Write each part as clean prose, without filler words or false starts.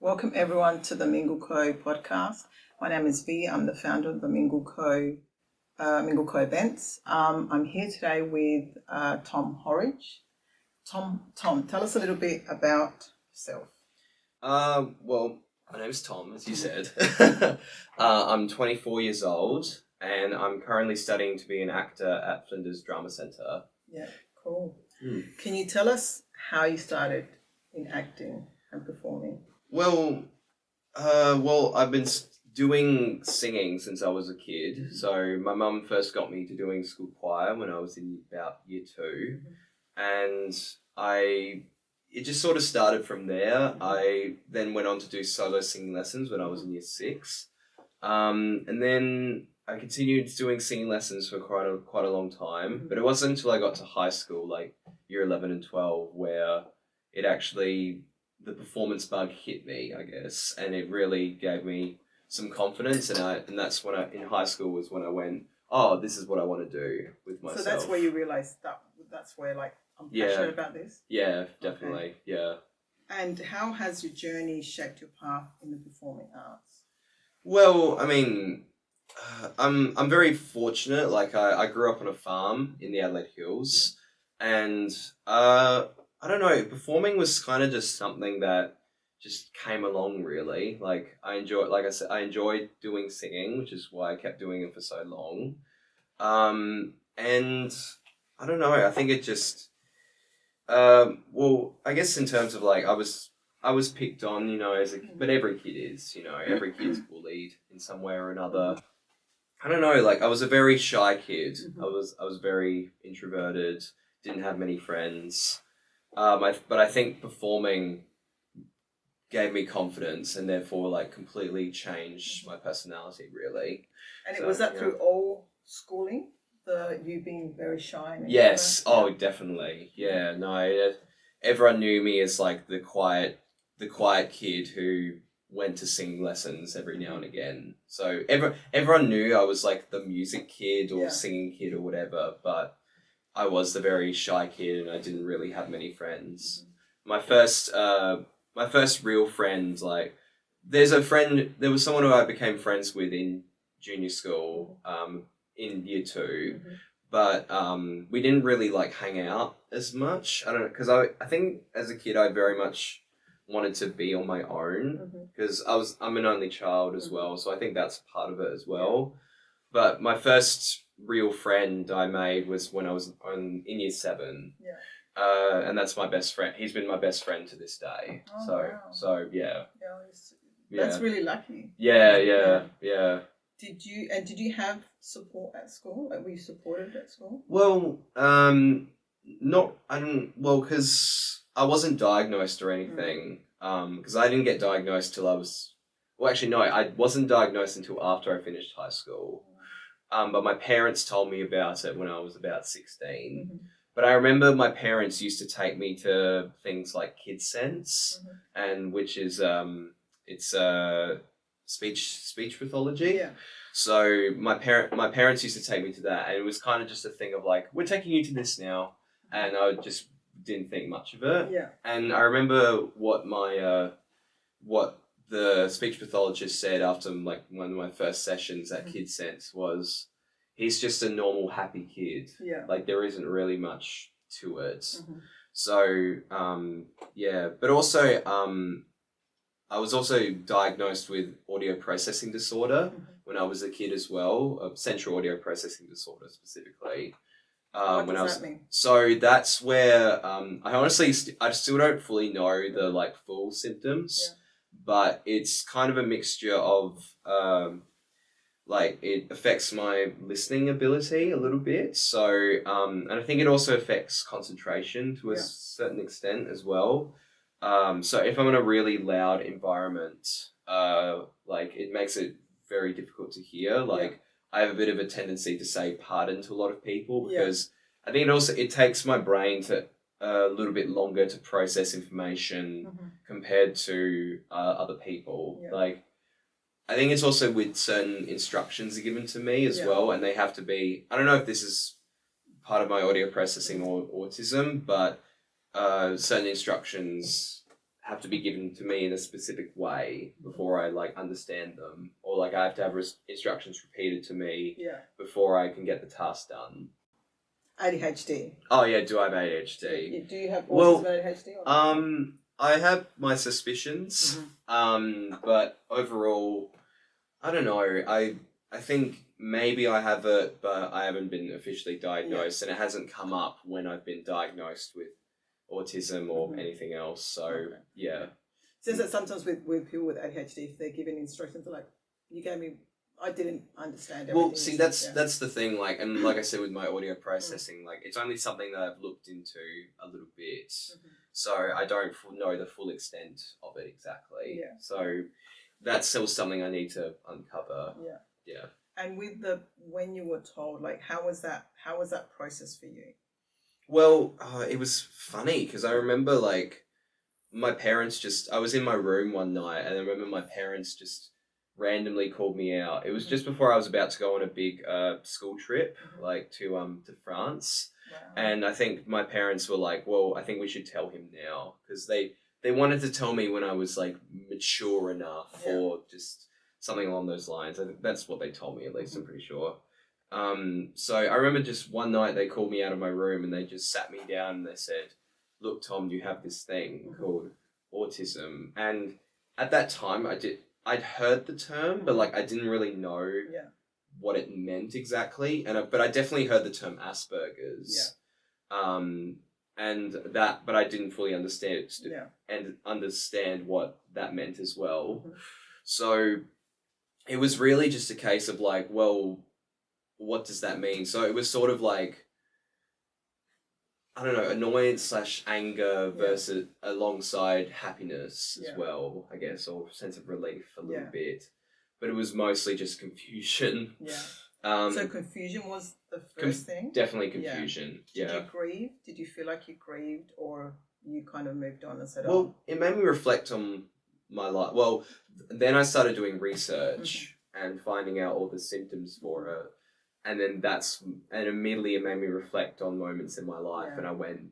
Welcome everyone to the Mingle Co podcast. My name is V. I'm the founder of the Mingle Co events. I'm here today with Tom Horridge. Tom, tell us a little bit about yourself. Well, my name's Tom, as you said. I'm 24 years old and I'm currently studying to be an actor at Flinders Drama Centre. Yeah, cool. Can you tell us how you started in acting and performing? Well, I've been doing singing since I was a kid. So my mum first got me to doing school choir when I was in about year 2. And it just sort of started from there. I then went on to do solo singing lessons when I was in year 6. And then I continued doing singing lessons for quite a long time. But it wasn't until I got to high school, like year 11 and 12, where the performance bug hit me, I guess, and it really gave me some confidence. And that's when in high school was when I went, oh, this is what I want to do with myself. So that's where you realised that's where I'm passionate about this? Yeah, definitely, okay. Yeah. And how has your journey shaped your path in the performing arts? Well, I mean, I'm very fortunate. Like I grew up on a farm in the Adelaide Hills, and I don't know, performing was kind of just something that just came along, really. Like I enjoyed doing singing, which is why I kept doing it for so long. And I don't know, I think it just, I guess in terms of like, I was picked on, but every kid is, every kid's bullied in some way or another. I don't know, like I was a very shy kid. I was very introverted, didn't have many friends. But I think performing gave me confidence and therefore like completely changed my personality, really. And was that through all schooling? You being very shy? Yes. Oh, definitely. Yeah. No. Everyone knew me as like the quiet kid who went to singing lessons every now and again. So everyone knew I was like the music kid or singing kid or whatever, but I was the very shy kid and I didn't really have many friends. My first real friend, like, there was someone who I became friends with in junior school, in year 2, but we didn't really like hang out as much. I don't know, because I think as a kid I very much wanted to be on my own because I'm an only child as well, so I think that's part of it as well. But my first real friend I made was when I was in year 7. Yeah. And that's my best friend. He's been my best friend to this day. Oh, wow. So yeah. That's really lucky. Yeah. Did you have support at school? Like, were you supported at school? Well, because I wasn't diagnosed or anything. Because I didn't get diagnosed till I was. Well, actually, no, I wasn't diagnosed until after I finished high school. But my parents told me about it when I was about 16. But I remember my parents used to take me to things like Kids Sense, and which is it's speech pathology. Yeah. So my parents used to take me to that, and it was kind of just a thing of like, we're taking you to this now, and I just didn't think much of it. Yeah. And I remember what the speech pathologist said after like one of my first sessions at Kids Sense was, he's just a normal, happy kid. Yeah. Like there isn't really much to it. So, but also, I was also diagnosed with audio processing disorder when I was a kid as well, central audio processing disorder specifically. What does that mean? So that's where, I still don't fully know the like full symptoms. Yeah. But it's kind of a mixture of, like, it affects my listening ability a little bit. So, and I think it also affects concentration to a certain extent as well. So if I'm in a really loud environment, like, it makes it very difficult to hear. Like, I have a bit of a tendency to say pardon to a lot of people because I think it takes my brain to a little bit longer to process information compared to other people. Yeah. Like, I think it's also with certain instructions are given to me as well, and they have to be, I don't know if this is part of my audio processing or autism, but certain instructions have to be given to me in a specific way before I like understand them, or like I have to have instructions repeated to me before I can get the task done. ADHD. Oh yeah, do I have ADHD? Do you have autism and ADHD? Or not? I have my suspicions. But overall, I don't know. I think maybe I have it, but I haven't been officially diagnosed, and it hasn't come up when I've been diagnosed with autism or anything else. So yeah. Since that sometimes with people with ADHD, if they're given instructions, they're like, "You gave me, I didn't understand everything." Well, see, that's the thing. Like, and like I said with my audio processing, like it's only something that I've looked into a little bit, so I don't know the full extent of it exactly. Yeah. So that's still something I need to uncover. Yeah. Yeah. And with when you were told, like, how was that process for you? Well, it was funny because I remember like my parents I was in my room one night and I remember my parents just randomly called me out. It was just before I was about to go on a big school trip, like to France. Wow. And I think my parents were like, well, I think we should tell him now, because they wanted to tell me when I was like mature enough or just something along those lines. I think that's what they told me, at least. I'm pretty sure. So I remember just one night they called me out of my room and they just sat me down and they said, look, Tom, you have this thing called autism. And at that time I'd heard the term, but like I didn't really know what it meant exactly. But I definitely heard the term Asperger's. But I didn't fully understand what that meant as well. So it was really just a case of like, well, what does that mean? So it was sort of like, I don't know, annoyance / anger versus alongside happiness as well, I guess, or sense of relief a little bit. But it was mostly just confusion. Yeah. So confusion was the first thing? Definitely confusion. Did you grieve? Did you feel like you grieved, or you kind of moved on and said, well, it made me reflect on my life. Well, then I started doing research and finding out all the symptoms for it. And then immediately it made me reflect on moments in my life, and I went,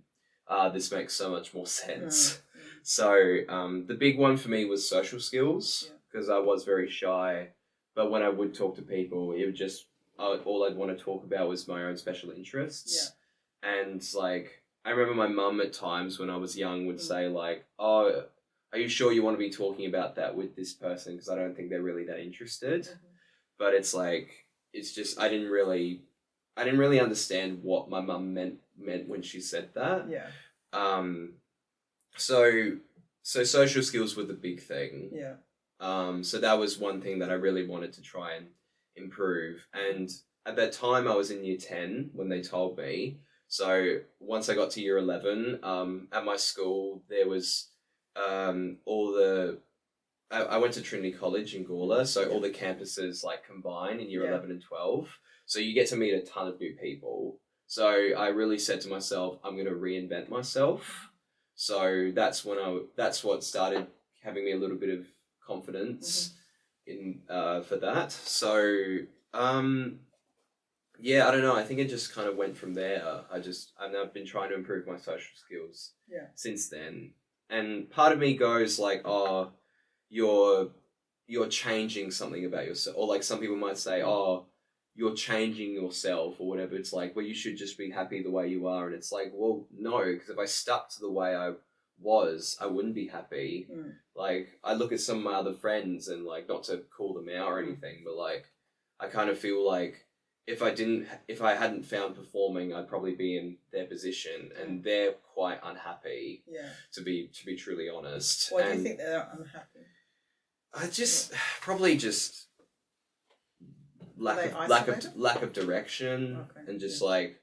this makes so much more sense. So the big one for me was social skills, because I was very shy. But when I would talk to people, it would just, all I'd want to talk about was my own special interests. And like, I remember my mum at times when I was young would say like, oh, are you sure you want to be talking about that with this person? Because I don't think they're really that interested. But it's like, it's just I didn't really understand what my mum meant when she said that. So social skills were the big thing. So that was one thing that I really wanted to try and improve. And at that time I was in year 10 when they told me. So once I got to year 11, at my school there was I went to Trinity College in Gawler, so all the campuses like combine in year 11 and 12. So you get to meet a ton of new people. So I really said to myself, I'm going to reinvent myself. So that's what started having me a little bit of confidence in for that. So I don't know. I think it just kind of went from there. I've been trying to improve my social skills since then. And part of me goes like, oh, you're changing something about yourself, or like some people might say, oh, you're changing yourself or whatever. It's like, well, you should just be happy the way you are. And it's like, well, no, because if I stuck to the way I was, I wouldn't be happy. Like I look at some of my other friends and like, not to call them out or anything, but like I kind of feel like if I hadn't found performing, I'd probably be in their position, and they're quite unhappy. To be truly honest. Why do you think they're unhappy? I probably lack of direction, and just like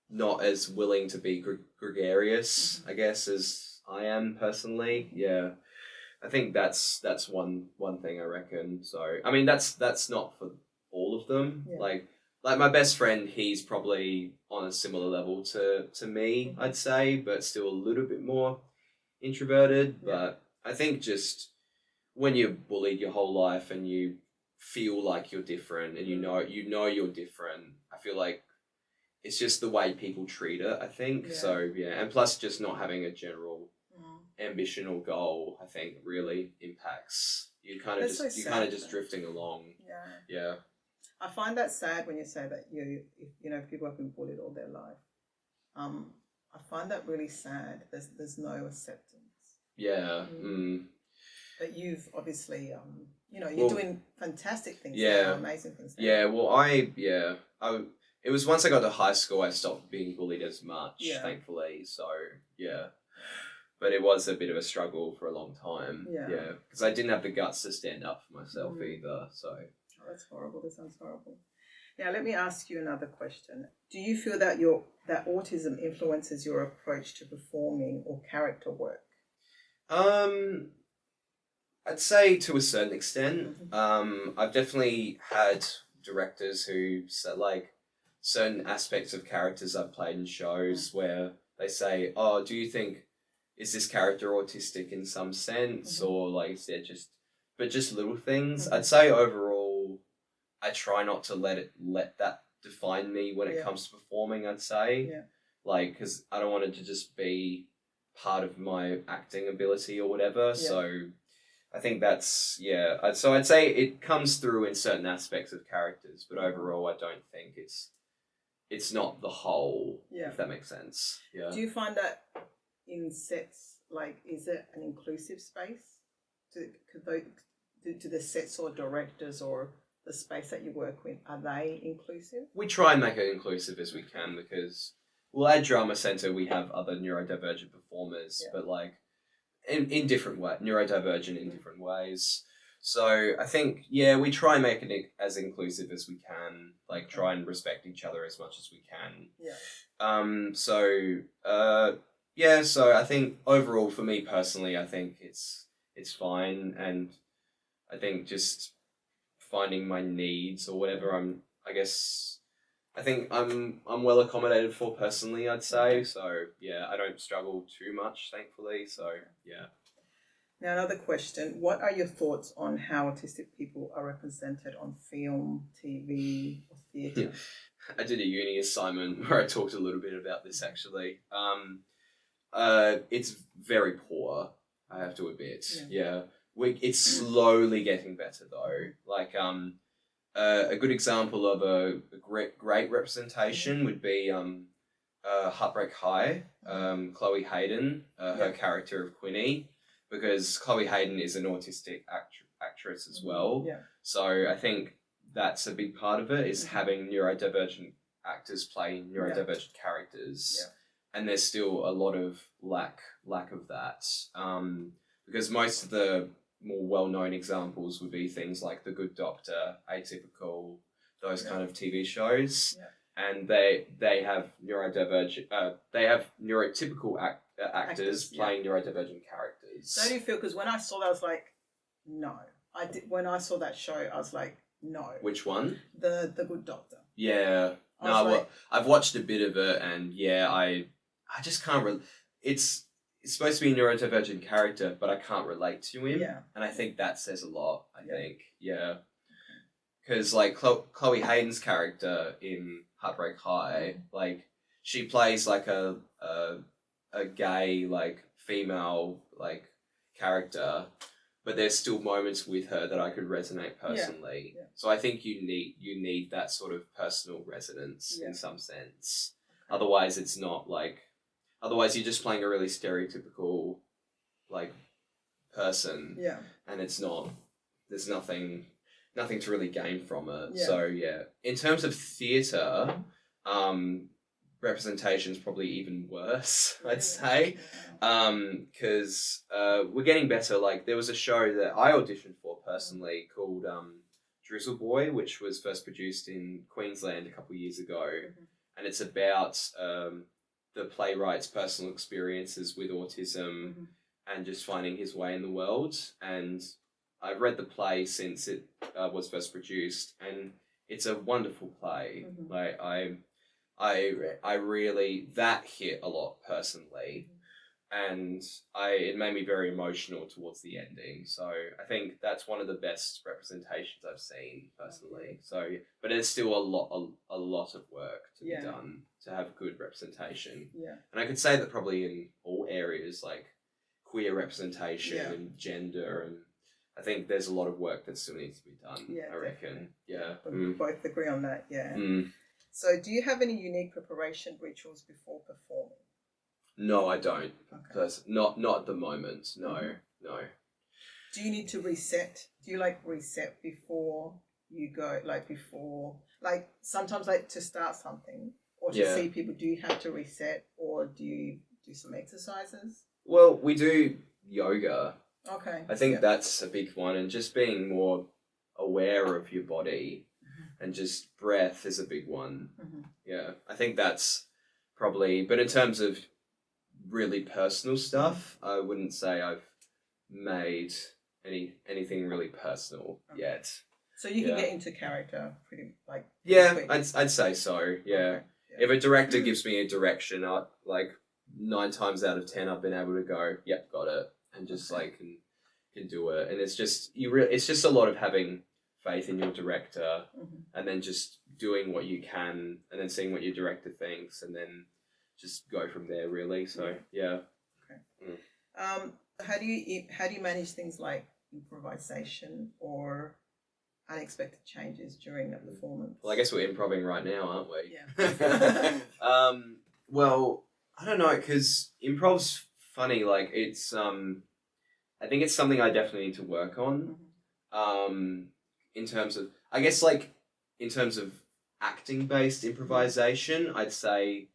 not as willing to be gregarious, I guess, as I am personally. I think that's one thing I reckon. So I mean that's not for all of them. Like my best friend, he's probably on a similar level to me, I'd say, but still a little bit more introverted. But I think just when you're bullied your whole life and you feel like you're different and you know you're different, I feel like it's just the way people treat it, I think. So and plus just not having a general ambition or goal, I think, really impacts. You're kind of That's just so you're kind of sad, just though. drifting along. Yeah. Yeah. I find that sad when you say that if people have been bullied all their life. I find that really sad. There's no acceptance. Yeah. But you've obviously you're Well, doing fantastic things yeah. now, amazing things now. Yeah. Well, it was once I got to high school, I stopped being bullied as much, Yeah. thankfully. So yeah. But it was a bit of a struggle for a long time. Yeah. Yeah. Because I didn't have the guts to stand up for myself either. So. Oh, that's horrible. That sounds horrible. Now, let me ask you another question. Do you feel that that autism influences your approach to performing or character work? I'd say to a certain extent. I've definitely had directors who said like certain aspects of characters I've played in shows where they say, "Oh, do you think is this character autistic in some sense, or like is there just little things?" I'd say overall, I try not to let that define me when it comes to performing. I'd say, like, because I don't want it to just be part of my acting ability or whatever. Yeah. So I think that's so I'd say it comes through in certain aspects of characters, but overall, I don't think it's not the whole. Yeah. If that makes sense. Yeah. Do you find that in sets, like, is it an inclusive space? Do the sets or directors or the space that you work with, are they inclusive? We try and make it inclusive as we can because, well, at Drama Centre we have other neurodivergent performers, but like in different ways, neurodivergent in different ways. So I think, we try and make it as inclusive as we can, like try and respect each other as much as we can. Yeah. So I think overall for me personally, I think it's fine, and I think just finding my needs or whatever I think I'm well accommodated for personally, I'd say. So I don't struggle too much, thankfully. So Now, another question. What are your thoughts on how autistic people are represented on film, TV, or theatre? I did a uni assignment where I talked a little bit about this actually. It's very poor, I have to admit. It's slowly getting better though. Like a good example of a great representation would be Heartbreak High. Chloe Hayden, her character of Quinny, because Chloe Hayden is an autistic actress as well. So I think that's a big part of it, is having neurodivergent actors play neurodivergent characters. And there's still a lot of lack of that. Because most of the more well-known examples would be things like The Good Doctor, Atypical, those kind of TV shows. And they have neurodivergent, they have neurotypical actors playing neurodivergent characters. So how do you feel? Because when I saw that, I was like, no. When I saw that show, I was like, no. Which one? The Good Doctor. Yeah. No, I've watched a bit of it, and I just can't. It's supposed to be a neurodivergent character, but I can't relate to him. And I think that says a lot. I think. Because like Chloe Hayden's character in Heartbreak High, like she plays like a gay like female like character, but there's still moments with her that I could resonate personally. So I think you need that sort of personal resonance in some sense. Otherwise, it's not like. Otherwise, you're just playing a really stereotypical, like, person. And it's not. There's nothing to really gain from it. So in terms of theatre, representation's probably even worse, I'd say, because we're getting better. Like there was a show that I auditioned for personally called Drizzle Boy, which was first produced in Queensland a couple of years ago, and it's about the playwright's personal experiences with autism and just finding his way in the world. And I've read the play since it was first produced, and it's a wonderful play. Like I really, that hit a lot personally, and it made me very emotional towards the ending. So I think that's one of the best representations I've seen personally. So, but it's still a lot of work to be done to have good representation. And I could say that probably in all areas, like queer representation Yeah. and gender, and I think there's a lot of work that still needs to be done. Yeah, I reckon. Yeah. We both agree on that. Yeah. Mm. So, do you have any unique preparation rituals before performing? No, I don't. Okay. That's not at the moment. No, Mhm. no. Do you need to reset? Do you reset before you go? Sometimes to start something or to Yeah. see people, do you have to reset or do you do some exercises? Well, we do yoga. Okay. I think that's a big one, and just being more aware of your body and just breath is a big one. Mm-hmm. Yeah, I think that's probably, but in terms of really personal stuff, I wouldn't say I've made anything really personal yet. So you can get into character pretty Yeah, quick. I'd say so. Yeah. Okay. If a director gives me a direction, 9 times out of 10, I've been able to go, yep, got it, and just can do it. And it's just it's just a lot of having faith in your director, and then just doing what you can, and then seeing what your director thinks, and then just go from there. Really. So yeah. Okay. How do you manage things like improvisation or unexpected changes during a performance? Well, I guess we're improvising right now, aren't we? Yeah. Well, I don't know, because improv's funny. Like, it's I think it's something I definitely need to work on. In terms of, I guess, in terms of acting based improvisation, I'd say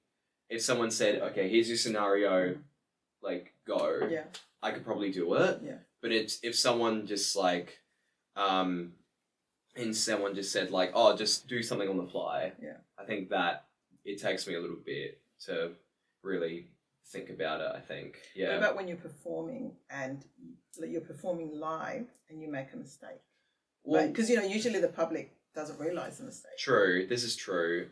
if someone said, "Okay, here's your scenario, go," Yeah. I could probably do it. Yeah. But if someone just and someone just said "Oh, just do something on the fly," Yeah. I think that it takes me a little bit to really think about it. I think. Yeah. What about when you're performing and you're performing live and you make a mistake? Well, because usually the public doesn't realize the mistake. True. This is true.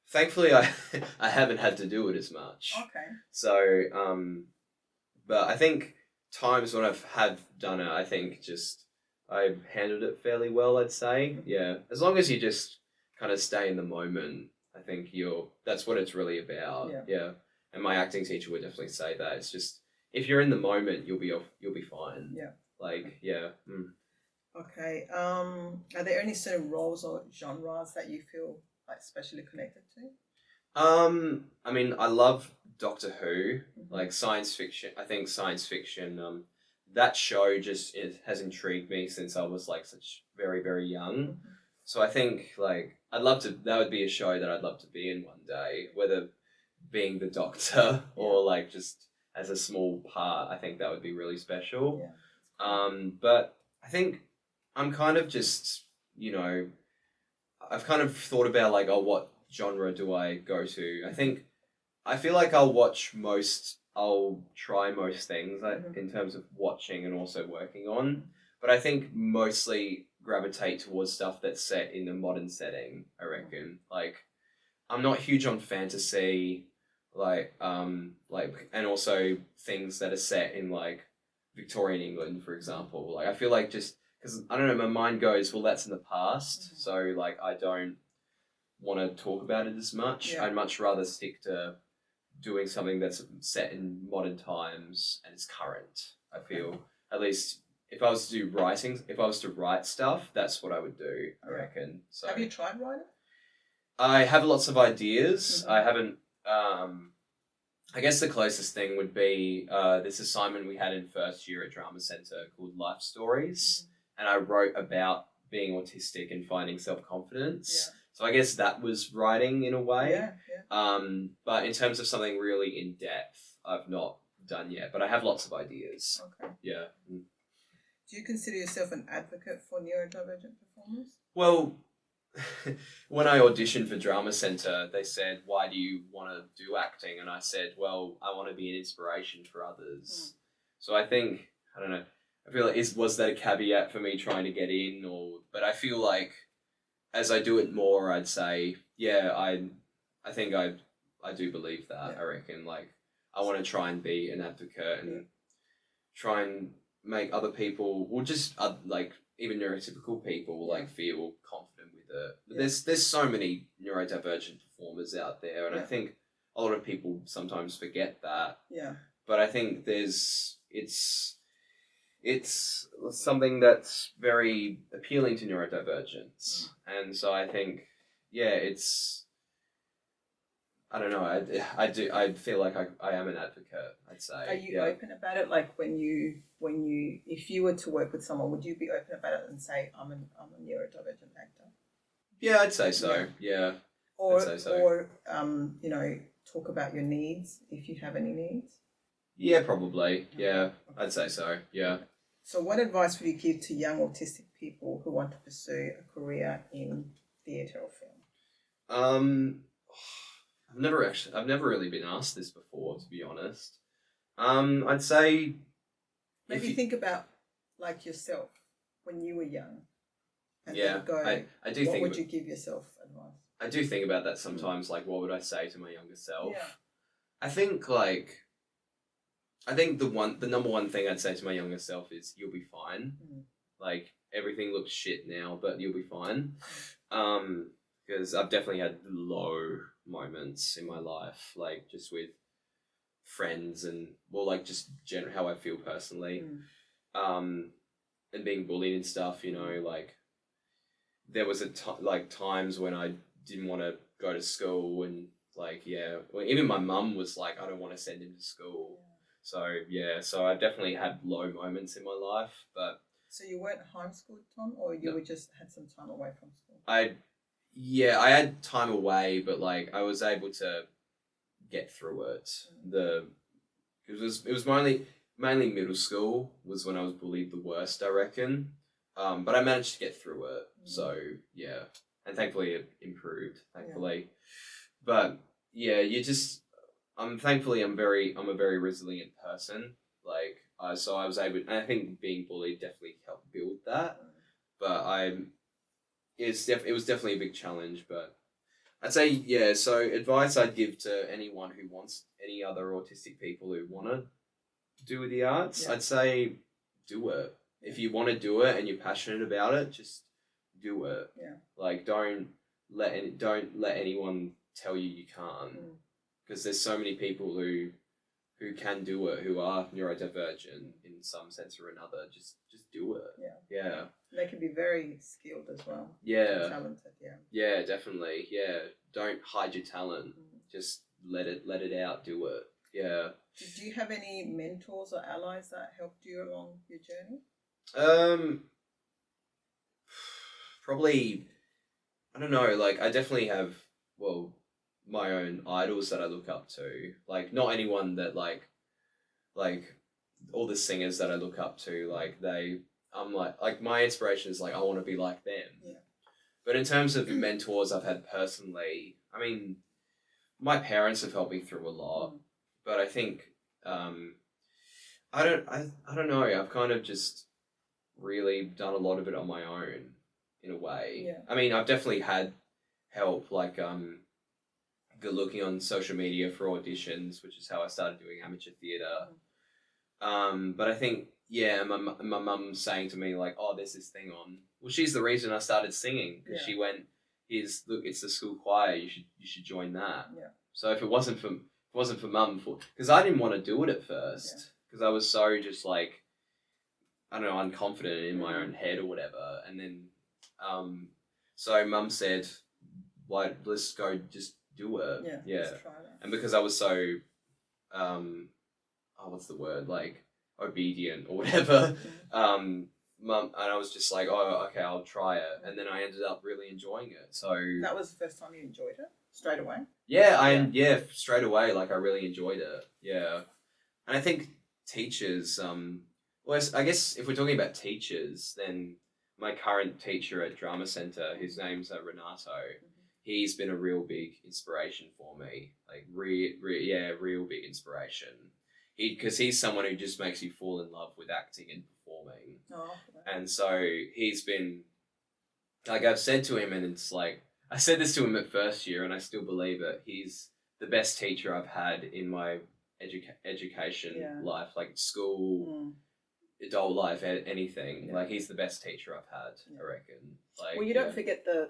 Thankfully, I haven't had to do it as much. Okay. So, but I think times when I've done it, I think I handled it fairly well, I'd say. Yeah. As long as you just kind of stay in the moment, I think that's what it's really about. Yeah. And my acting teacher would definitely say that. It's just, if you're in the moment, you'll be fine. Yeah. Yeah. Okay. Are there any certain roles or genres that you feel especially connected to? I mean, I love Doctor Who, science fiction. I think science fiction, that show it has intrigued me since I was such very, very young. So I think I'd love to. That would be a show that I'd love to be in one day, whether being the Doctor or just as a small part. I think that would be really special. Yeah. But I think I'm kind of just I've kind of thought about what genre do I go to? I feel like I'll try most things in terms of watching and also working on, but I think mostly gravitate towards stuff that's set in a modern setting, I reckon. I'm not huge on fantasy, and also things that are set in Victorian England, for example. I feel just because I don't know, my mind goes, well, that's in the past, so I don't want to talk about it as much. Yeah. I'd much rather stick to doing something that's set in modern times and is current. I feel, at least if I was to write stuff, that's what I would do, I reckon. So have you tried writing? I have lots of ideas. I haven't. I guess the closest thing would be this assignment we had in first year at Drama Centre called Life Stories, and I wrote about being autistic and finding self-confidence. Yeah. So I guess that was writing in a way. Yeah. But in terms of something really in depth, I've not done yet. But I have lots of ideas. Okay. Yeah. Do you consider yourself an advocate for neurodivergent performers? Well, when I auditioned for Drama Centre, they said, "Why do you want to do acting?" And I said, "Well, I want to be an inspiration for others." So I think, I don't know, I feel was that a caveat for me trying to get in, but I feel as I do it more, I'd say, yeah, I think I do believe that. Yeah. I reckon I want to try and be an advocate and try and make other people, or just even neurotypical people, feel confident with it. But there's so many neurodivergent performers out there, and I think a lot of people sometimes forget that. Yeah. but I think it's something that's very appealing to neurodivergents, and so I think I don't know. I feel like I am an advocate. I'd say. Are you open about it? Like when you if you were to work with someone, would you be open about it and say I'm a neurodivergent actor? Yeah, I'd say so. Yeah. Or I'd say so. or talk about your needs if you have any needs. Yeah, probably. Yeah, I'd say so. Yeah. So, what advice would you give to young autistic people who want to pursue a career in theatre or film? I've never really been asked this before, to be honest. I'd say maybe think about like yourself when you were young, and yeah, then go. I do what think. Would you give yourself advice? I do think about that sometimes. Like, what would I say to my younger self? Yeah. I think the number one thing I'd say to my younger self is you'll be fine. Like everything looks shit now, but you'll be fine. Because I've definitely had low moments in my life, like just with friends and just how I feel personally, and being bullied and stuff. Like there was times when I didn't want to go to school and even my mum was like, I don't want to send him to school. So I definitely had low moments in my life, but. So you weren't homeschooled, Tom, or you were just had some time away from school? I had time away, but I was able to get through it. It was mainly middle school was when I was bullied the worst, I reckon. But I managed to get through it. So yeah, and thankfully it improved. Thankfully, but yeah, I'm a very resilient person. So I was able, and I think being bullied definitely helped build that. But it was definitely a big challenge. But I'd say so advice I'd give to anyone who wants, any other autistic people who want to do with the arts, I'd say do it. If you want to do it and you're passionate about it, just do it. Yeah. Don't let anyone tell you can't, because there's so many people who can do it, who are neurodivergent in some sense or another. Just do it. Yeah. They can be very skilled as well. Yeah. Talented. Yeah, definitely. Yeah. Don't hide your talent. Just let it out. Do it. Yeah. Did you have any mentors or allies that helped you along your journey? Probably, I don't know, I definitely have, my own idols that I look up to. Not anyone that all the singers that I look up to, I'm my inspiration is I want to be like them. Yeah. But in terms of mentors I've had personally, I mean, my parents have helped me through a lot, but I think, I don't know, I've kind of just really done a lot of it on my own in a way. Yeah. I mean, I've definitely had help, looking on social media for auditions, which is how I started doing amateur theatre. But I think, my mum saying to me oh, there's this thing on. Well, she's the reason I started singing, because she went, look, it's the school choir. You should join that. Yeah. So if it wasn't for mum, because I didn't want to do it at first, because I was so just I don't know, unconfident in my own head or whatever, and then so mum said, "Why? Let's go, just do it." Yeah. Let's try that. And because I was so, what's the word? Obedient or whatever. Mum, and I was just oh, okay, I'll try it, and then I ended up really enjoying it. So that was the first time you enjoyed it straight away. Yeah, straight away. I really enjoyed it. Yeah, and I think teachers. Well, I guess if we're talking about teachers, then my current teacher at Drama Centre, his name's Renato. He's been a real big inspiration for me. Real big inspiration. Because he's someone who just makes you fall in love with acting and performing. Oh. And so he's been, I've said to him, and it's I said this to him at first year, and I still believe it. He's the best teacher I've had in my education life, school, adult life, anything. He's the best teacher I've had, I reckon. Well, you don't forget the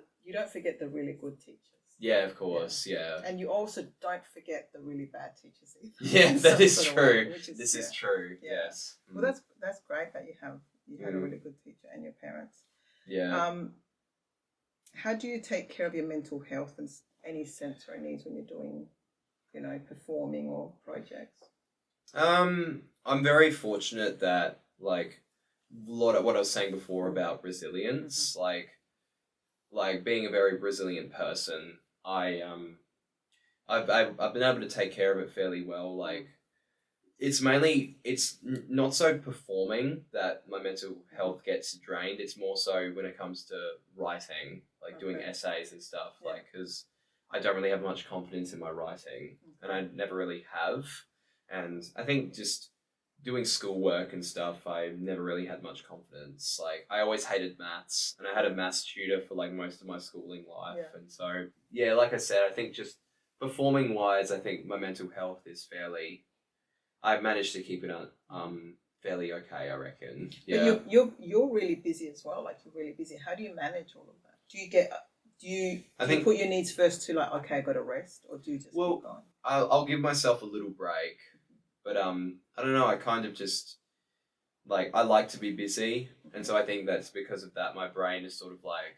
really good teachers. Yeah, of course. Yeah. And you also don't forget the really bad teachers either. Yeah, that is true. This is true. Yeah. Yes. Well, that's great that you had a really good teacher and your parents. Yeah. How do you take care of your mental health and any sensory needs when you're doing, performing or projects? I'm very fortunate that like a lot of what I was saying before about resilience, like being a very resilient person, I've been able to take care of it fairly well. Like it's not so performing that my mental health gets drained. It's more so when it comes to writing, like doing essays and stuff, like because I don't really have much confidence in my writing, and I never really have. And I think just doing schoolwork and stuff, I never really had much confidence. Like I always hated maths, and I had a maths tutor for like most of my schooling life. Yeah. And so yeah, like I said, I think just performing wise, I think my mental health is fairly. I've managed to keep it fairly okay, I reckon. Yeah. But you're really busy as well. Like you're really busy. How do you manage all of that? Do you put your needs first to like, okay, I got to rest, or do you just keep going? I'll give myself a little break, but I don't know. I kind of just like I like to be busy, and so I think that's because of that. My brain is sort of like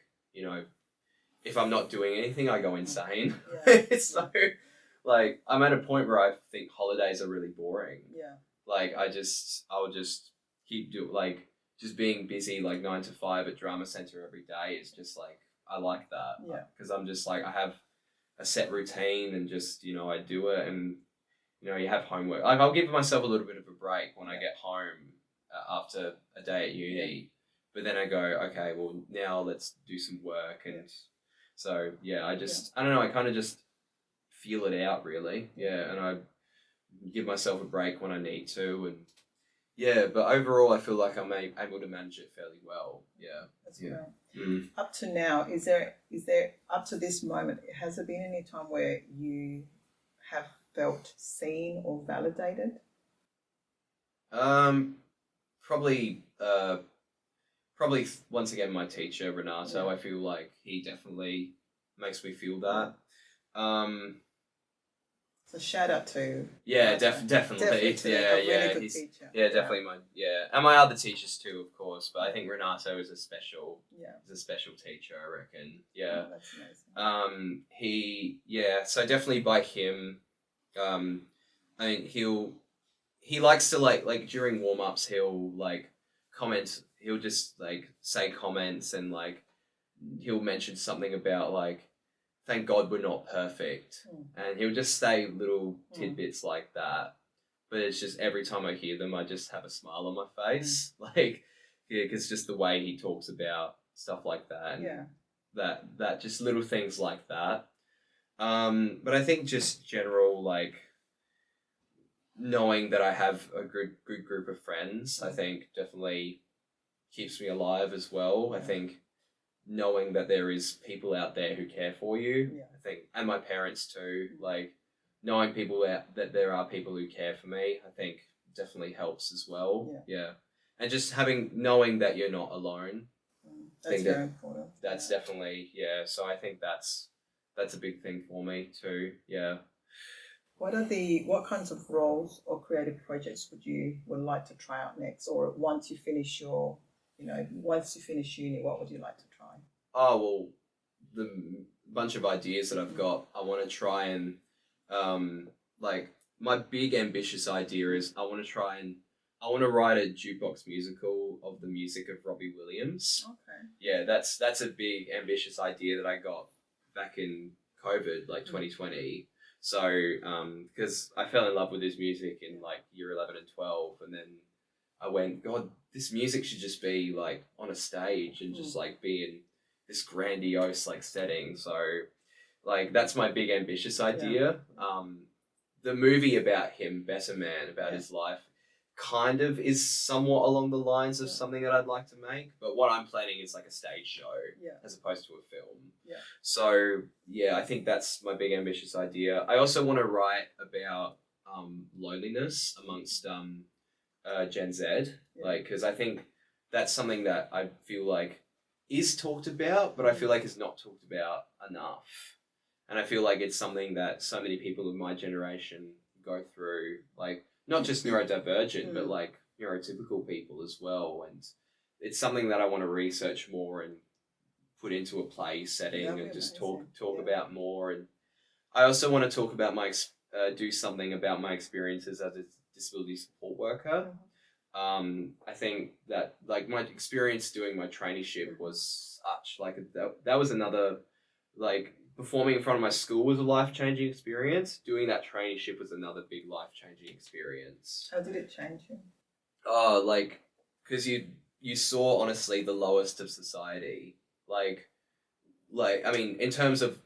if I'm not doing anything, I go insane. Yeah. So like I'm at a point where I think holidays are really boring. Yeah. Like I'll just keep just being busy like 9 to 5 at drama center every day is just like I like that. Yeah. Because I'm just like I have a set routine and just I do it and you have homework. Like I'll give myself a little bit of a break when I get home after a day at uni, but then I go okay, well now let's do some work and so I don't know. I kind of just feel it out really, and I give myself a break when I need to, and but overall I feel like I'm able to manage it fairly well. That's great. Up to now, is there up to this moment, has there been any time where you have felt seen or validated? Probably once again my teacher Renato. I feel like he definitely makes me feel that. So shout out to definitely. Really good teacher. Definitely and my other teachers too, of course. But I think Renato is a special teacher, I reckon. Yeah. Oh, that's amazing. So definitely by him. I think he likes to like during warm ups he'll like comment. He'll just like say comments and like he'll mention something about like. Thank God we're not perfect. And he'll just say little tidbits like that. But it's just every time I hear them, I just have a smile on my face. Like, because just the way he talks about stuff like that. And that just little things like that. But I think just general, like, knowing that I have a good group of friends, I think definitely keeps me alive as well. I think knowing that there is people out there who care for you, I think, and my parents too, like knowing that there are people who care for me, I think definitely helps as well. And just knowing that you're not alone. That's very important. That's definitely, so I think that's a big thing for me too. What kinds of roles or creative projects would like to try out next, or once you finish uni, what would you like to try? Oh, well, the bunch of ideas that I've got, I want to try and, like, my big ambitious idea is I want to write a jukebox musical of the music of Robbie Williams. Okay. Yeah, that's a big ambitious idea that I got back in COVID, like 2020. So, because I fell in love with his music in like year 11 and 12, and then I went, God, this music should just be like on a stage and just like be in this grandiose like setting. So like that's my big ambitious idea. The movie about him, Better Man, about his life, kind of is somewhat along the lines of something that I'd like to make, but what I'm planning is like a stage show as opposed to a film. So I think that's my big ambitious idea. I also want to write about loneliness amongst Gen Z, like, because I think that's something that I feel like is talked about, but I feel like is not talked about enough. And I feel like it's something that so many people of my generation go through, like not just neurodivergent, but like neurotypical people as well. And it's something that I want to research more and put into a play setting and just talk about more. And I also want to talk about do something about my experiences as a disability support worker. I think that like my experience doing my traineeship was such like that was another, like performing in front of my school was a life-changing experience. Doing that traineeship was another big life-changing experience. How did it change you? Oh, like because you saw honestly the lowest of society. Like I mean, in terms of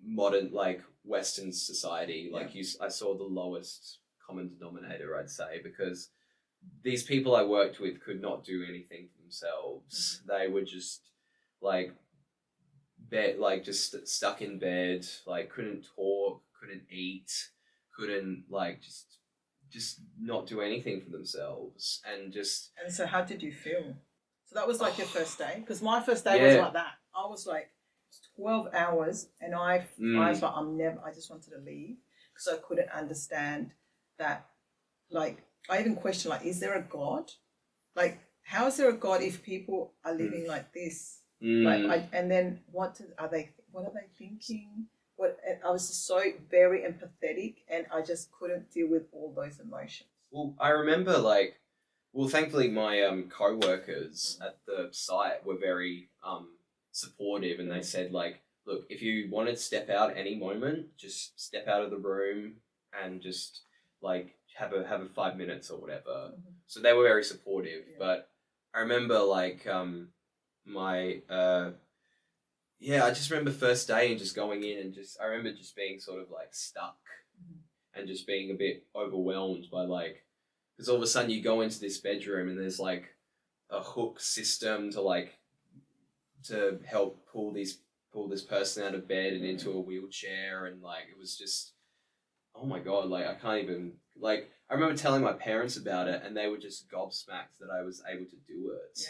modern like Western society, like I saw the lowest common denominator, I'd say, because these people I worked with could not do anything for themselves. They were just like just stuck in bed, like couldn't talk, couldn't eat, couldn't like just not do anything for themselves, and so how did you feel? So that was like your first day, because my first day was like that. I was like 12 hours, and I was like, I just wanted to leave because I couldn't understand that. Like, I even questioned, like, is there a God? Like, how is there a God if people are living like this? Like, and then what are they thinking? I was just so very empathetic, and I just couldn't deal with all those emotions. Well, I remember thankfully my co-workers at the site were very supportive, and they said like, look, if you want to step out at any moment, just step out of the room and just like have a 5 minutes or whatever. So they were very supportive. But I remember like I just remember first day and just going in and I remember just being sort of like stuck and just being a bit overwhelmed by like, because all of a sudden you go into this bedroom and there's like a hook system to help pull this person out of bed and into a wheelchair, and like it was just, oh my God, like I can't even, like I remember telling my parents about it and they were just gobsmacked that I was able to do it.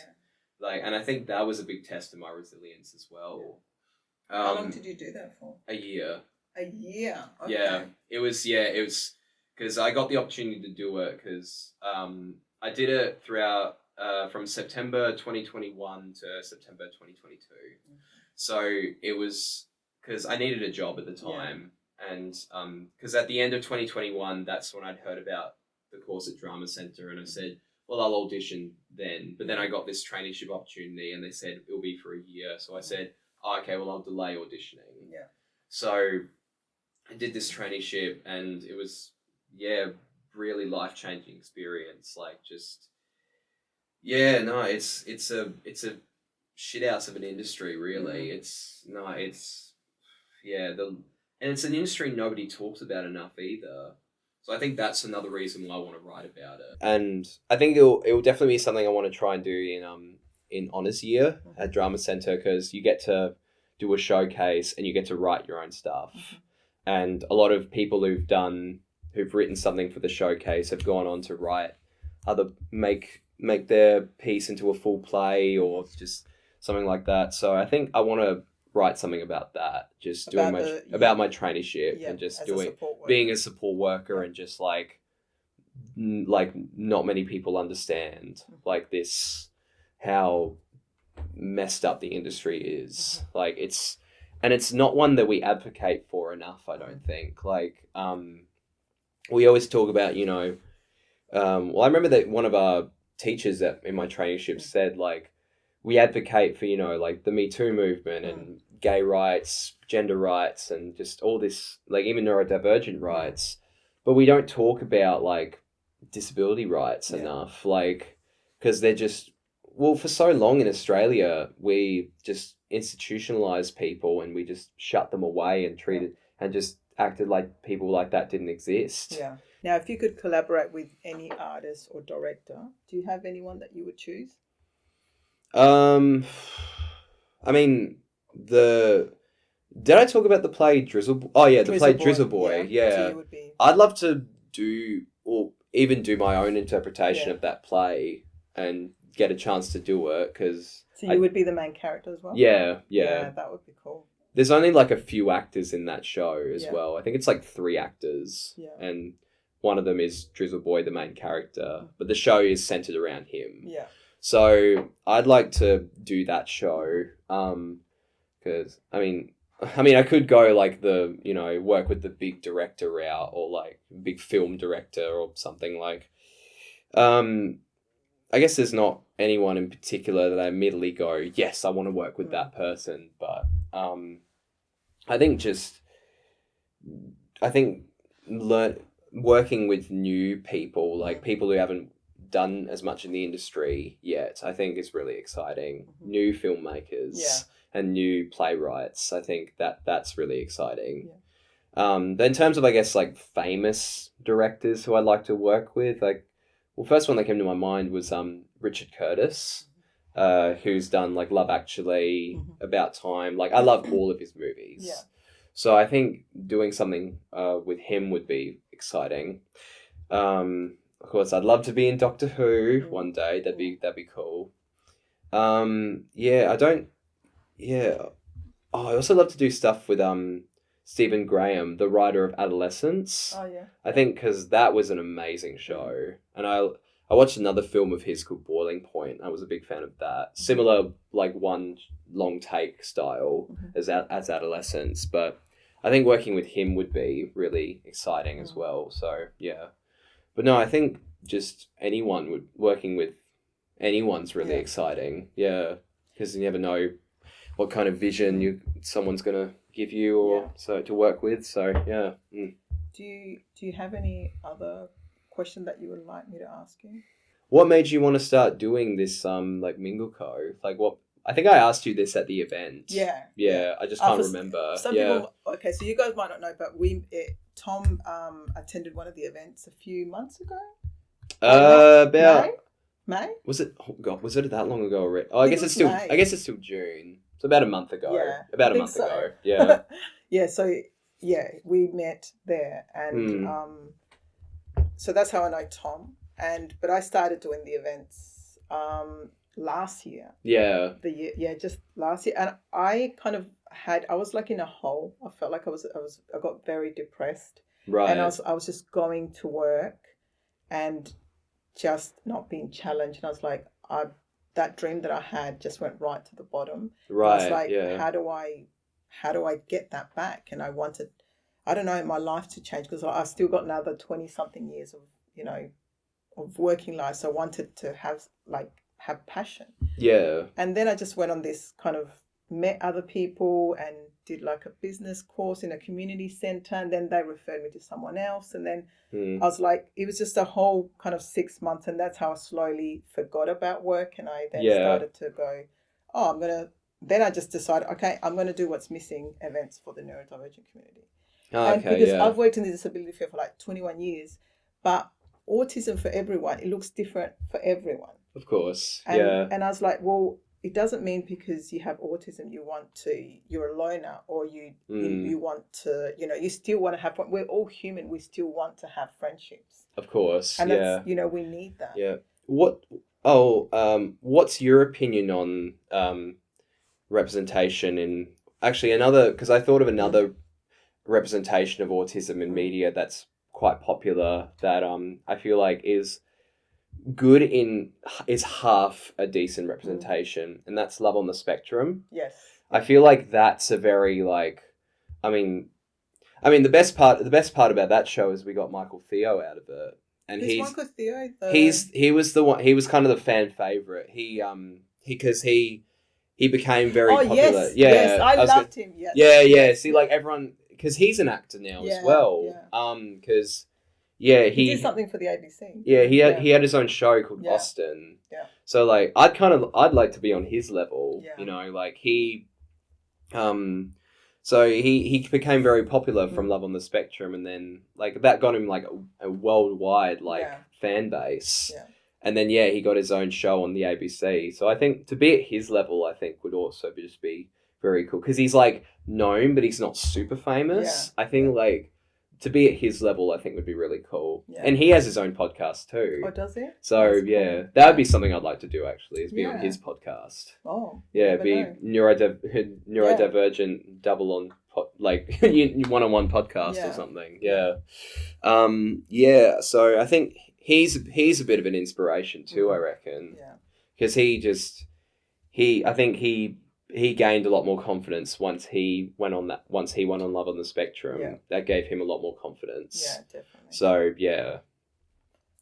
Like, and I think that was a big test of my resilience as well. How long did you do that for? A year. A year? Okay. Yeah, it was because I got the opportunity to do it because I did it throughout from September 2021 to September 2022. So it was because I needed a job at the time, and because at the end of 2021, that's when I'd heard about the course at Drama Centre, and I said, well, I'll audition then. But then I got this traineeship opportunity and they said it'll be for a year. So I said, oh, okay, well, I'll delay auditioning. Yeah. So I did this traineeship and it was, really life-changing experience. Like just, it's a shit house of an industry, really. And it's an industry nobody talks about enough either. So I think that's another reason why I want to write about it. And I think it will definitely be something I want to try and do in honours year at Drama Centre, because you get to do a showcase and you get to write your own stuff. And a lot of people who've written something for the showcase have gone on to make their piece into a full play or just something like that. So I think I want to write something about that, just about my traineeship and just being a support worker and just like not many people understand like this, how messed up the industry is. Like it's not one that we advocate for enough, I don't think. Like we always talk about, I remember that one of our teachers in my traineeship said like, we advocate for, like the Me Too movement and gay rights, gender rights, and just all this, like even neurodivergent rights, but we don't talk about like disability rights enough, like, because they're just, for so long in Australia, we just institutionalized people and we just shut them away and treated and just acted like people like that didn't exist. Yeah. Now, if you could collaborate with any artist or director, do you have anyone that you would choose? I mean, did I talk about the play Drizzle? Oh yeah, the play Drizzle Boy. Yeah. So I'd love to do my own interpretation of that play and get a chance to do it, because. So you would be the main character as well? Yeah. Yeah, that would be cool. there's only like a few actors in that show as Yeah. well. I think it's like 3 actors. Yeah. And one of them is Drizzle Boy, the main character. But the show is centered around him. Yeah. So I'd like to do that show. Because, I mean, I could go like the, work with the big director route or like big film director or something like. I guess there's not anyone in particular that I immediately go, yes, I want to work with that person. But I think working with new people, like people who haven't done as much in the industry yet, I think is really exciting. New filmmakers and new playwrights. I think that's really exciting. Then in terms of, I guess, like famous directors who I'd like to work with, like, well, first one that came to my mind was Richard Curtis, who's done like Love Actually, About Time. Like, I love all of his movies. Yeah. So I think doing something with him would be exciting. Of course, I'd love to be in Doctor Who one day. That'd be cool. I also love to do stuff with Stephen Graham, the writer of Adolescence. Oh, yeah. I think because that was an amazing show. And I watched another film of his called Boiling Point. I was a big fan of that. Similar, like, one long take style as Adolescence. But I think working with him would be really exciting as well. So, yeah. But no, I think just working with anyone's really exciting. Yeah. Because you never know what kind of vision someone's going to give you or so to work with. So, yeah. Do you have any other question that you would like me to ask you? What made you want to start doing this like Mingle Co? Like, what? I think I asked you this at the event. Yeah. I just can't remember. Some people. Okay, so you guys might not know, but Tom attended one of the events a few months ago. About May. Was it? Oh God, was it that long ago already? Oh, I guess it's still. May. I guess it's still June. So about a month ago. Yeah, about a month ago. Yeah. Yeah. So we met there, and so that's how I know Tom. But I started doing the events last year. Yeah. Just last year, and I kind of I was like in a hole. I felt like I got very depressed. Right. And I was just going to work, and just not being challenged. And I was like, that dream that I had just went right to the bottom. Right. I was like, how do I get that back? And I wanted, I don't know, my life to change, because I've still got another 20 something years of, of working life. So I wanted to have passion. Yeah. And then I just went on this kind of, met other people and did like a business course in a community center, and then they referred me to someone else, and then I was like, it was just a whole kind of 6 months, and that's how I slowly forgot about work, and I then started to go, then I just decided, okay, I'm going to do what's missing, events for the neurodivergent community. Because I've worked in the disability field for like 21 years, but autism for everyone, it looks different for everyone. Of course. And I was like, well, it doesn't mean because you have autism you're a loner, or you want to, you still want to have fun. We're all human. We still want to have friendships. Of course. And that's, we need that. Yeah. What's your opinion on representation in actually because I thought of another representation of autism in media that's quite popular that I feel like is half a decent representation, and that's Love on the Spectrum. Yes. I feel like that's a very the best part about that show is we got Michael Theo out of it, and Michael Theo? He was the one. He was kind of the fan favorite. He became very popular. Yes, I loved him. Yes. Yeah. See, like everyone, because he's an actor now as well. Because. Yeah, he did something for the ABC. Yeah, he had his own show called Austin. Yeah. So like I'd like to be on his level. Yeah. Like he so he became very popular from Love on the Spectrum, and then like that got him like a worldwide fan base. Yeah. And then he got his own show on the ABC. So I think to be at his level, I think would also just be very cool, because he's like known, but he's not super famous. Yeah. I think like to be at his level, I think would be really cool. Yeah. And he has his own podcast too. Oh, does he? So That's yeah, cool. that would be something I'd like to do actually, is be on Yeah. his podcast. Oh, Yeah, never be know. neurodivergent, double on like you one-on-one podcast or Yeah. something. Yeah. Yeah. So I think he's a bit of an inspiration too. I reckon. Yeah. Because I think he gained a lot more confidence once he went on Love on the Spectrum. Yeah. That gave him a lot more confidence. Yeah, definitely. So yeah.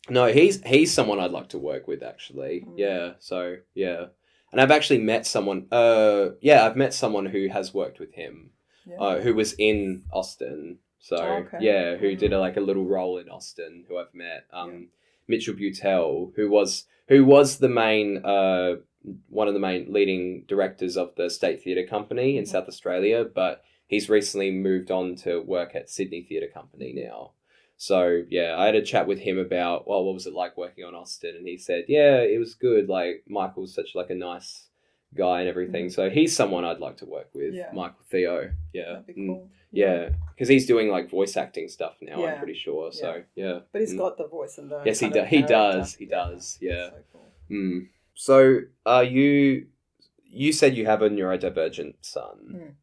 No, he's someone I'd like to work with actually. Mm. Yeah. So yeah. And I've actually met someone I've met someone who has worked with him. Yeah. Who was in Austin. So Okay. yeah, who did Mm. a little role in Austin, who I've met. Yeah. Mitchell Butel, who was the main one of the main leading directors of the State Theatre Company in Mhm. South Australia, but he's recently moved on to work at Sydney Theatre Company now. So yeah, I had a chat with him about, well, what was it like working on Austin, and he said, yeah, it was good. Like Michael's such like a nice guy and everything. Mhm. So he's someone I'd like to work with. Yeah. Michael Theo. Yeah. That'd be cool. Yeah, because he's doing like voice acting stuff now. Yeah. I'm pretty sure. So yeah. But he's got the voice and the Yes, he kind of does. He character. does. He does. Yeah. That's so cool. Mm. So, you said you have a neurodivergent son,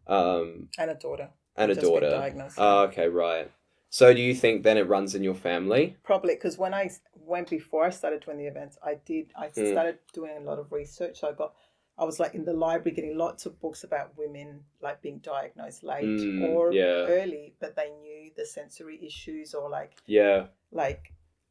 And a daughter. and a Just been daughter. diagnosed. Oh, okay, right. So, do you think then it runs in your family? Probably because when I went before I started doing the events, I started doing a lot of research. So I was like in the library getting lots of books about women like being diagnosed late or early, but they knew the sensory issues or like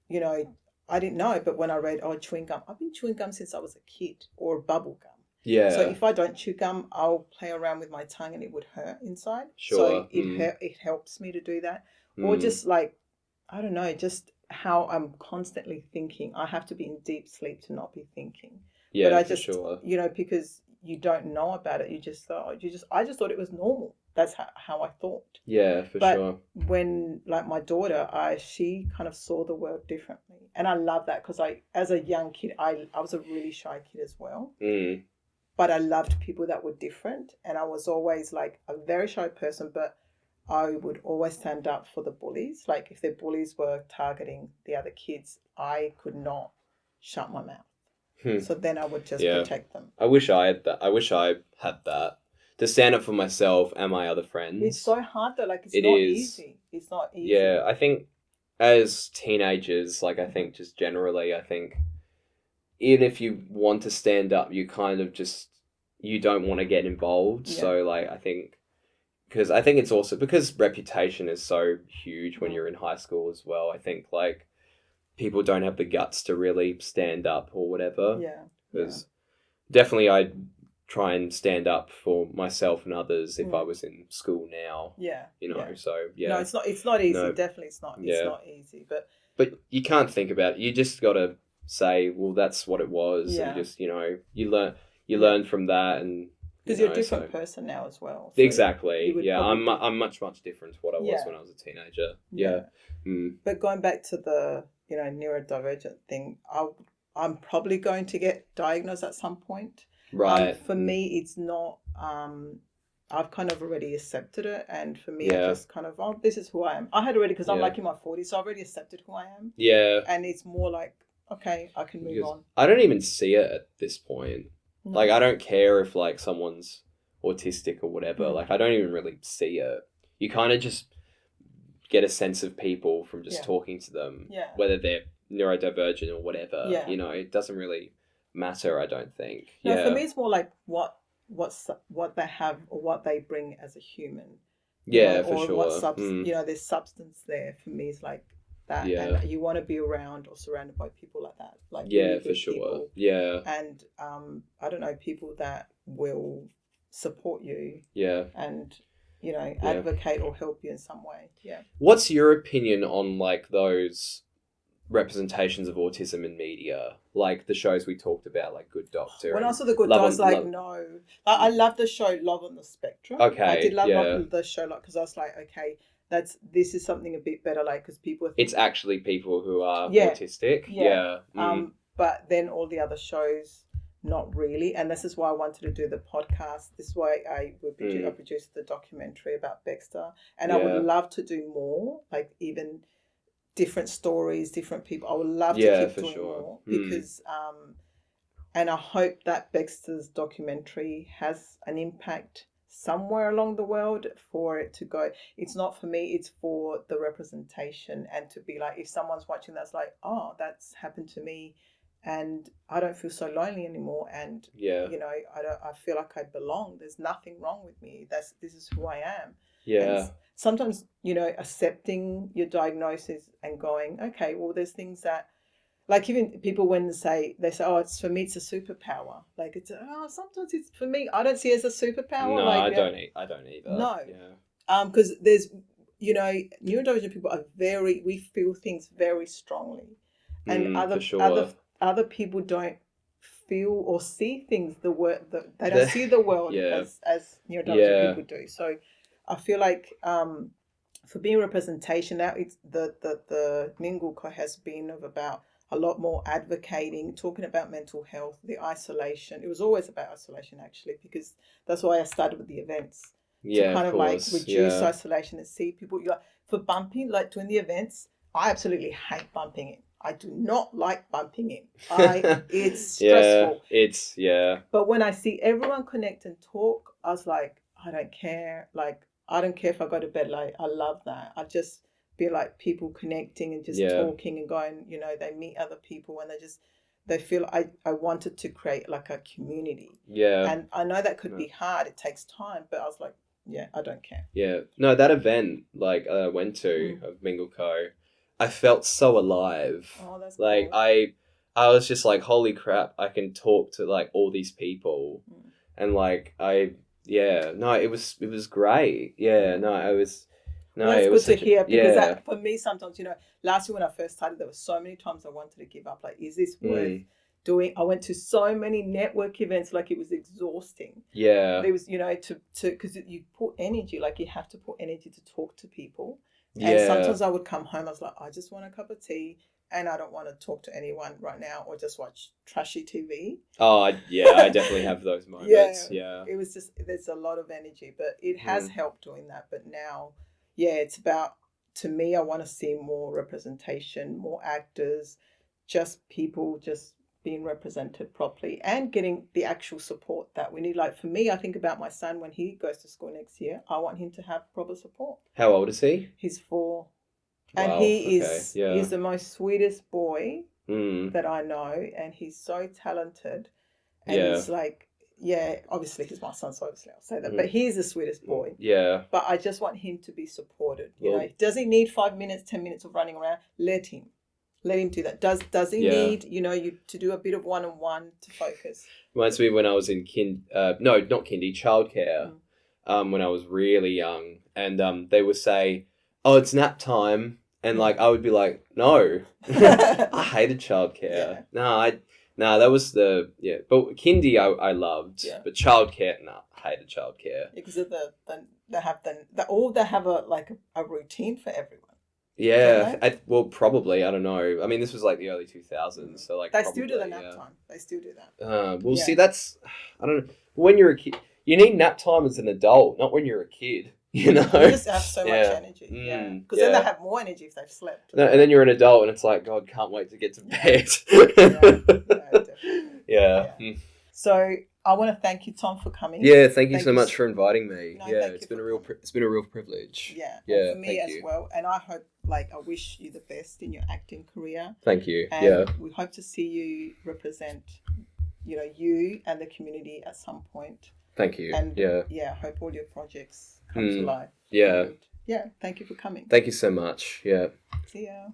you know, I didn't know. But when I read, chewing gum, I've been chewing gum since I was a kid, or bubble gum. Yeah. So if I don't chew gum, I'll play around with my tongue and it would hurt inside. Sure. So it helps me to do that. Or just like, I don't know, just how I'm constantly thinking. I have to be in deep sleep to not be thinking. Yeah, but I for just, sure. Because you don't know about it, I just thought it was normal. That's how I thought. Yeah, for sure. But when, like my daughter, she kind of saw the world differently. And I love that because as a young kid, I was a really shy kid as well. Mm. But I loved people that were different. And I was always like a very shy person, but I would always stand up for the bullies. Like if the bullies were targeting the other kids, I could not shut my mouth. So then I would just protect them. I wish I had that. I wish I had that. To stand up for myself and my other friends. It's so hard though. Like it's easy. It's not easy. Yeah, I think as teenagers, like I think just generally, I think even if you want to stand up, you kind of just, you don't want to get involved. Yeah. So like I think it's also because reputation is so huge when you're in high school as well. I think like people don't have the guts to really stand up or whatever. Yeah. Because definitely I'd try and stand up for myself and others if I was in school now. Yeah. You know, so yeah. No, it's not easy. No. Definitely it's not. It's not easy. But you can't think about it. You just gotta say, well, that's what it was. Yeah. And just, you learn from that, and because you're a different person now as well. So exactly. Yeah. I'm much different to what I was when I was a teenager. Yeah. But going back to the neurodivergent thing, I'm probably going to get diagnosed at some point. Right. For me, it's not. I've kind of already accepted it, and for me, I just kind of, this is who I am. I had already, because I'm like in my 40s, so I've already accepted who I am. Yeah. And it's more like, okay, I can move on. I don't even see it at this point. No. Like, I don't care if like someone's autistic or whatever. Like, I don't even really see it. You kind of just get a sense of people from just talking to them, whether they're neurodivergent or whatever. Yeah. It doesn't really matter, I don't think. No, for me, it's more like what they have or what they bring as a human. Yeah, for sure. What there's substance there. For me, it's like that. Yeah. And you want to be around or surrounded by people like that. Like really for sure. People. Yeah. And I don't know, people that will support you. Yeah. And advocate or help you in some way. Yeah. What's your opinion on like those representations of autism in media, like the shows we talked about, like Good Doctor? When I saw the Good Doctor, I was like, no. I love the show Love on the Spectrum. Okay, I did love the show, like, because I was like, okay, this is something a bit better, like, because people. It's actually people who are autistic. Yeah. But then all the other shows, not really. And this is why I wanted to do the podcast. This is why I produced the documentary about Baxter. And I would love to do more, like even different stories, different people. I would love to keep doing more because, and I hope that Baxter's documentary has an impact somewhere along the world for it to go. It's not for me, it's for the representation, and to be like, if someone's watching that's like, oh, that's happened to me and I don't feel so lonely anymore, and you know, I feel like I belong. There's nothing wrong with me. This is who I am. And sometimes, you know, accepting your diagnosis and going, okay, well, there's things that, like, even people when they say, oh, it's for me, it's a superpower. Like, it's sometimes it's for me. I don't see it as a superpower. No, like, I don't either. No, because there's, you know, neurodivergent people are we feel things very strongly, and other people don't feel or see things they don't see the world as neurodivergent people do. So I feel like for being representation, now it's the Mingle Co has been about a lot more advocating, talking about mental health, the isolation. It was always about isolation, actually, because that's why I started with the events. To kind of like reduce isolation and see people. For bumping, like doing the events, I absolutely hate bumping in. I do not like bumping in. It's stressful. But when I see everyone connect and talk, I was like, I don't care. Like, I don't care if I go to bed late. I love that. I just be like people connecting and just talking and going, you know, they meet other people and they feel I wanted to create like a community. And I know that could be hard. It takes time, but I was like, I don't care. No, that event like I went to of Mingle Co, I felt so alive. Oh, that's like cool. I was just like, holy crap, I can talk to like all these people. And like it was great. No, well, it was good to hear, because that, for me, sometimes, you know, last year when I first started, there were so many times I wanted to give up. Like, is this worth doing? I went to so many network events, like it was exhausting. There was, you know, because you put energy, like you have to put energy to talk to people. And sometimes I would come home, I was like, I just want a cup of tea and I don't want to talk to anyone right now or just watch trashy TV. Oh, yeah, I definitely have those moments. It was just, there's a lot of energy, but it has helped doing that. But now, it's about, to me, I want to see more representation, more actors, just people just being represented properly and getting the actual support that we need. Like for me, I think about my son when he goes to school next year. I want him to have proper support. How old is he? He's 4. And he's the most sweetest boy that I know, and he's so talented. And he's like, obviously he's my son, so obviously I'll say that. But he's the sweetest boy. But I just want him to be supported. You know, does he need 5 minutes, 10 minutes of running around? Let him do that. Does he need, you know, you to do a bit of one-on-one to focus? Reminds me when I was in childcare, when I was really young, and they would say, "Oh, it's nap time," and like I would be like, "No, I hated childcare. No, that was but kindy I loved, but childcare, I hated childcare because of they have a routine for everyone. Well, probably, I don't know. I mean, this was like the early 2000s, so like they still do the nap time. They still do that. See, that's, I don't know. When you're a kid, you need nap time as an adult, not when you're a kid. You know, you just have so much energy. Because then they have more energy if they've slept. No, and then you're an adult, and it's like, God, can't wait to get to bed. Definitely. So I want to thank you, Tom, for coming. Thank you so much for inviting me. No, it's been a real privilege. And for me as well. And I hope, I wish you the best in your acting career. Thank you. And we hope to see you represent, you know, you and the community at some point. Thank you. And hope all your projects come to life. Yeah. Thank you for coming. Thank you so much. See ya.